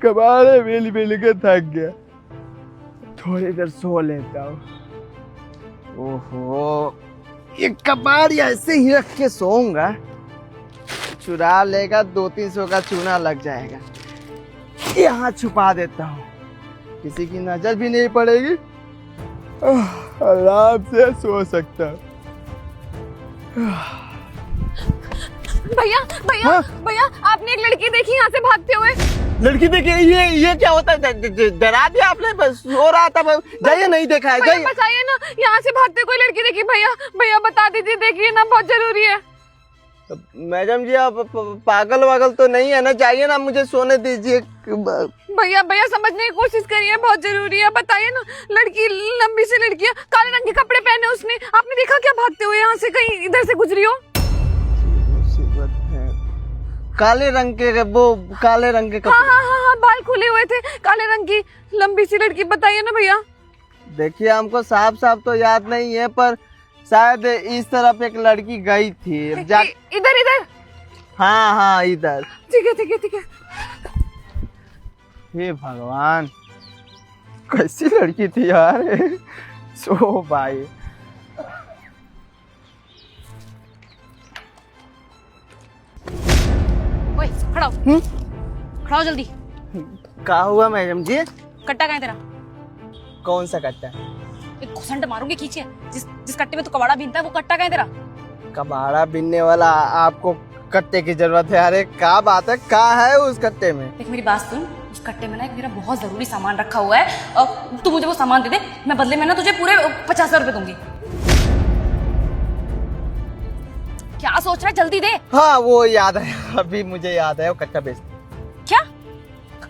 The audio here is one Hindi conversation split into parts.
कबाड़े मिल मिल के थक गया, थोड़ी देर सो लेता हूँ। ओहो, ये कबाड़ ऐसे ही रख के सोऊंगा, चुरा लेगा, 200-300 का चूना लग जाएगा। यहाँ छुपा देता हूँ, किसी की नजर भी नहीं पड़ेगी, आराम से सो सकता हूँ। भैया भैया हाँ? भैया, आपने एक लड़की देखी यहाँ से भागते हुए? लड़की देखिए, ये क्या होता है? डरा दिया आपने, बस सो रहा था। जाइए, नहीं देखा है, जाइए। बताइए ना, यहाँ से भागते कोई लड़की देखी? भैया भैया बता दीजिए, देखिए ना, बहुत जरूरी है। मैडम जी, आप पागल वागल तो नहीं है ना? जाइए ना, मुझे सोने दीजिए। भैया भैया समझने की कोशिश करिए, बहुत जरूरी है, बताइए ना। लड़की, लंबी सी लड़की है, काले रंग के कपड़े पहने उसने, आपने देखा क्या भागते हुए यहाँ से? कहीं इधर से गुजरी हो? काले रंग के, वो काले रंग के कपड़े। हाँ, बाल खुले हुए थे, काले रंग की लंबी सी लड़की, बताइए ना भैया। देखिए, हमको साफ साफ तो याद नहीं है, पर शायद इस तरफ एक लड़की गई थी। इधर इधर? हाँ, इधर। ठीक है। हे भगवान, कैसी लड़की थी यार। सो भाई, ओए, खड़ा हो जल्दी। क्या हुआ मैडम जी? कट्टा कहाँ है तेरा? कौन सा कट्टा? एक घुसंट मारूंगी खींचे। जिस कट्टे में तू कबाड़ा बीनता है, वो कट्टा कहाँ है तेरा? कबाड़ा बीनने वाला आपको कट्टे की जरूरत है? अरे क्या बात है, क्या है उस कट्टे में? देख मेरी बात सुन, उस कट्टे में ना एक मेरा बहुत जरूरी सामान रखा हुआ है, और तू मुझे वो सामान दे दे, मैं बदले में ना तुझे पूरे 50,000 रुपए दूंगी। क्या सोच रहा है, जल्दी दे। हाँ, वो याद है, अभी मुझे याद है, वो कट्टा बेच। क्या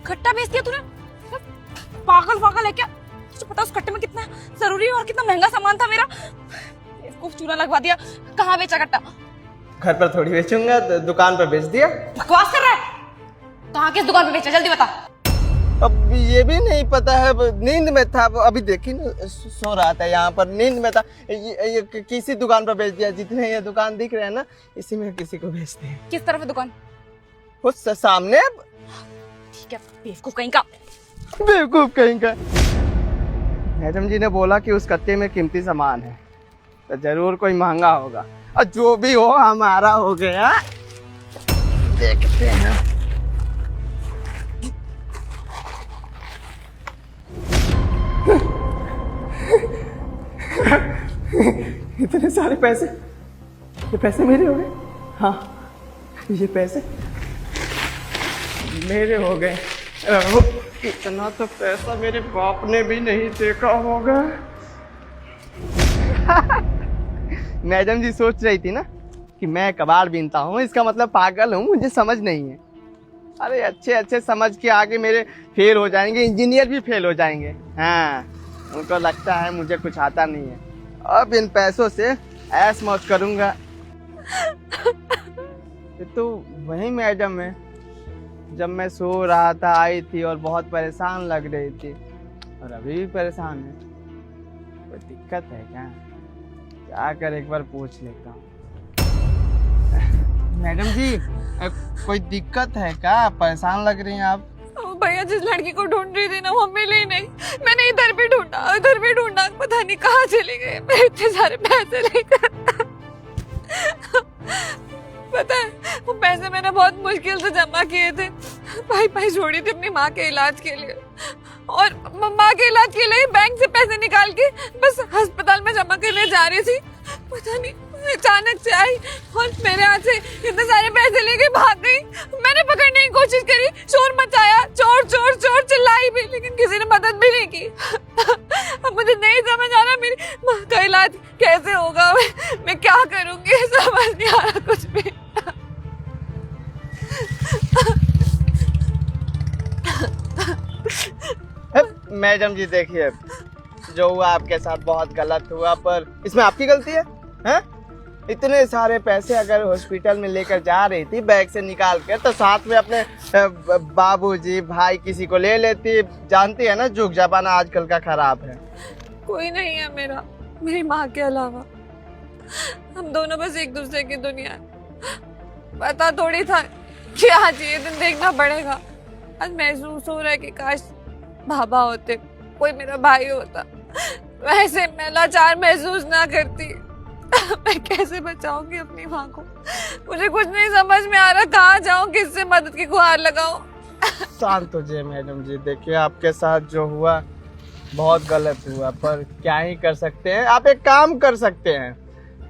कट्टा बेच दिया तूने? पागल है क्या? तुझे पता उस कट्टे में कितना जरूरी और कितना महंगा सामान था मेरा? इसको चूना लगवा दिया। कहाँ बेचा कट्टा? घर पर थोड़ी बेचूंगा, दुकान पर बेच दिया। बकवास कर रहा है? कहाँ किस दुकान पे बेचा, जल्दी बता। अब ये भी नहीं पता है, नींद में था, अभी देखी ना, सो रहा था यहाँ पर, नींद में था। ये किसी दुकान पर बेच दिया। जितने ये दुकान दिख रहे हैं ना, इसी में किसी को बेच दिया। किस तरफ है दुकान? उस सामने। ठीक है, बेवकूफ कहीं का। बेवकूफ कहीं का। मैडम जी ने बोला कि उस कट्टे में कीमती सामान है, तो जरूर कोई महंगा होगा, और जो भी हो हमारा हो गया। देखते हैं। इतने सारे पैसे, ये पैसे मेरे हो गए। हाँ, ये पैसे मेरे हो गए। इतना तो पैसा मेरे बाप ने भी नहीं देखा होगा। मैडम जी सोच रही थी ना कि मैं कबाड़ बीनता हूँ, इसका मतलब पागल हूँ, मुझे समझ नहीं है। अरे अच्छे समझ के आगे मेरे फेल हो जाएंगे, इंजीनियर भी फेल हो जाएंगे। हाँ, उनको लगता है मुझे कुछ आता नहीं है। अब इन पैसों से ऐश मौज करूँगा। तो वही मैडम है, जब मैं सो रहा था आई थी और बहुत परेशान लग रही थी, और अभी भी परेशान है। कोई दिक्कत है क्या? जाकर एक बार पूछ लेता हूँ। मैडम जी, कोई दिक्कत है क्या? परेशान लग रही हैं आप? भैया, जिस लड़की को ढूंढ रही थी ना, वो मिली ही नहीं। मैंने इधर भी ढूंढा, पता नहीं कहाँ चली गई। मैं इतने सारे पैसे लेकर, पता है वो पैसे मैंने बहुत मुश्किल से जमा किए थे। भाई छोड़ी थी अपनी माँ के इलाज के लिए, और माँ के इलाज के लिए बैंक से पैसे निकाल के बस अस्पताल में जमा करने जा रही थी। पता नहीं अचानक से आई और मेरे हाथ से इतने सारे पैसे लेके भाग गई। मैंने पकड़ने की कोशिश करी, शोर मचाया, चोर चोर चोर चिल्लाई भी, लेकिन किसी ने मदद भी नहीं की। अब मुझे नहीं समझ आ रहा मेरी माँ का इलाज कैसे होगा, मैं क्या करूंगी, समझ नहीं आ रहा कुछ भी। मैडम जी देखिए, जो हुआ आपके साथ बहुत गलत हुआ, पर इसमें आपकी गलती है? हैं? इतने सारे पैसे अगर हॉस्पिटल में लेकर जा रही थी बैग से निकाल कर, तो साथ में अपने बाबूजी, भाई किसी को ले लेती। जानती है ना, जुग जमाना आजकल का खराब है। कोई नहीं है मेरा, मेरी माँ के अलावा। हम दोनों बस एक दूसरे की दुनिया है। पता थोड़ी था कि आज ये दिन देखना पड़ेगा। आज महसूस हो रहा है कि काश बाबा होते, कोई मेरा भाई होता, वैसे मैं लाचार महसूस ना करती। मैं कैसे बचाऊंगी अपनी माँ को? मुझे कुछ नहीं समझ में आ रहा, कहाँ जाऊँ, किससे मदद की गुहार लगाऊं? शांत हो जाइए मैडम जी। देखिए आपके साथ जो हुआ बहुत गलत हुआ, पर क्या ही कर सकते हैं। आप एक काम कर सकते हैं,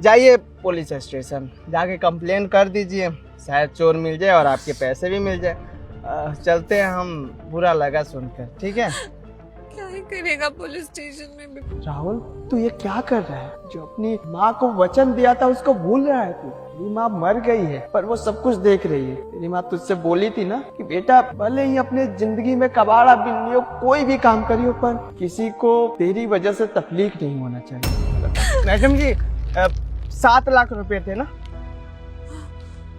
जाइए पुलिस स्टेशन, जाके कंप्लेन कर दीजिए, शायद चोर मिल जाए और आपके पैसे भी मिल जाए। चलते हैं हम, बुरा लगा सुनकर, ठीक है? क्या ही करेगा पुलिस स्टेशन में भी। राहुल तू ये क्या कर रहा है? जो अपनी माँ को वचन दिया था उसको भूल रहा है तू? तेरी माँ मर गई है पर वो सब कुछ देख रही है। तेरी माँ तुझसे बोली थी ना कि बेटा भले ही अपने जिंदगी में कबाड़ा बिल्लियों कोई भी काम करियो पर किसी को तेरी वजह से तकलीफ नहीं होना चाहिए। मैडम जी 7 लाख रुपए थे ना?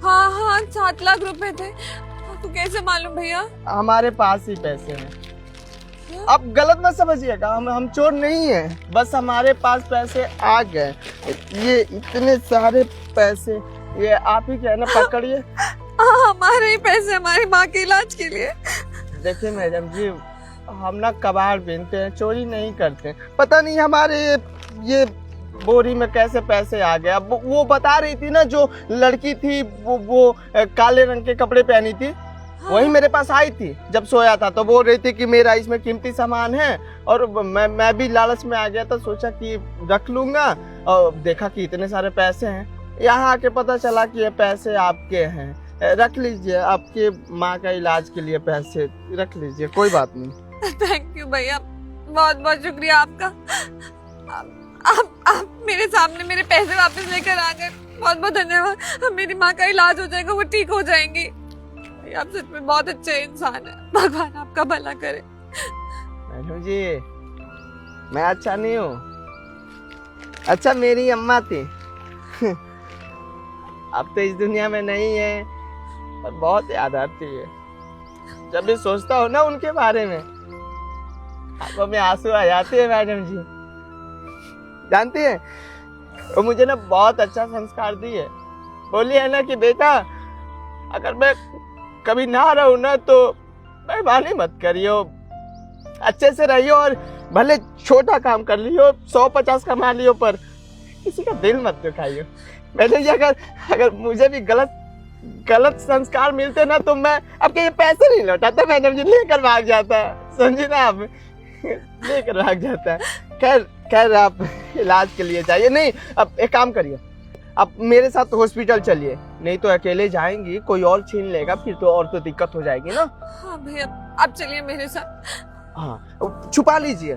हाँ हाँ 7 लाख रुपए थे। तू कैसे मालूम भैया? हमारे पास ही पैसे हैं। आप गलत मत समझिएगा, हम चोर नहीं हैं, बस हमारे पास पैसे आ गए। ये इतने सारे पैसे ये आप ही क्या है ना, पकड़िए। हमारे ही पैसे हमारी माँ के इलाज के लिए। देखिए मैडम जी हम ना कबाड़ बीनते हैं, चोरी नहीं करते। पता नहीं हमारे ये बोरी में कैसे पैसे आ गए। अब वो बता रही थी ना जो लड़की थी वो काले रंग के कपड़े पहनी थी, वही मेरे पास आई थी जब सोया था, तो बोल रही थी कि मेरा इसमें कीमती सामान है। और मैं भी लालच में आ गया था, सोचा कि रख लूंगा और देखा कि इतने सारे पैसे हैं। यहाँ आके पता चला कि ये पैसे आपके हैं, रख लीजिए, आपके माँ का इलाज के लिए पैसे रख लीजिए, कोई बात नहीं। थैंक यू भैया, बहुत बहुत शुक्रिया आपका। आप मेरे सामने मेरे पैसे वापस लेकर आ गए, बहुत बहुत धन्यवाद। अब मेरी माँ का इलाज हो जाएगा, वो ठीक हो जाएंगी। आप सच में बहुत अच्छे इंसान है, भगवान आपका भला करे। मैडम जी मैं अच्छा नहीं हूँ, अच्छा मेरी अम्मा थी। अब तो इस दुनिया में नहीं है पर बहुत याद आती है। जब भी सोचता हूँ ना उनके बारे में आंखों में आंसू आ जाते हैं। मैडम जी जानती है वो मुझे ना बहुत अच्छा संस्कार दिए। बोली है ना कि बेटा अगर मैं कभी ना रहूं ना तो बेईमानी मत करियो, अच्छे से रहियो और भले छोटा काम कर लियो, 100-50 कमा लियो पर किसी का दिल मत दुखाइयो। मैडम जी अगर मुझे भी गलत संस्कार मिलते ना तो मैं आपके ये पैसे नहीं लौटाता। मैडम जी लेकर भाग जाता, समझी ना आप, लेकर भाग जाता। खैर आप इलाज के लिए जाइए। नहीं अब एक काम करिए, आप मेरे साथ हॉस्पिटल चलिए, नहीं तो अकेले जाएंगी कोई और छीन लेगा, फिर तो और तो दिक्कत हो जाएगी ना। हाँ भैया आप चलिए मेरे साथ। हाँ छुपा लीजिए।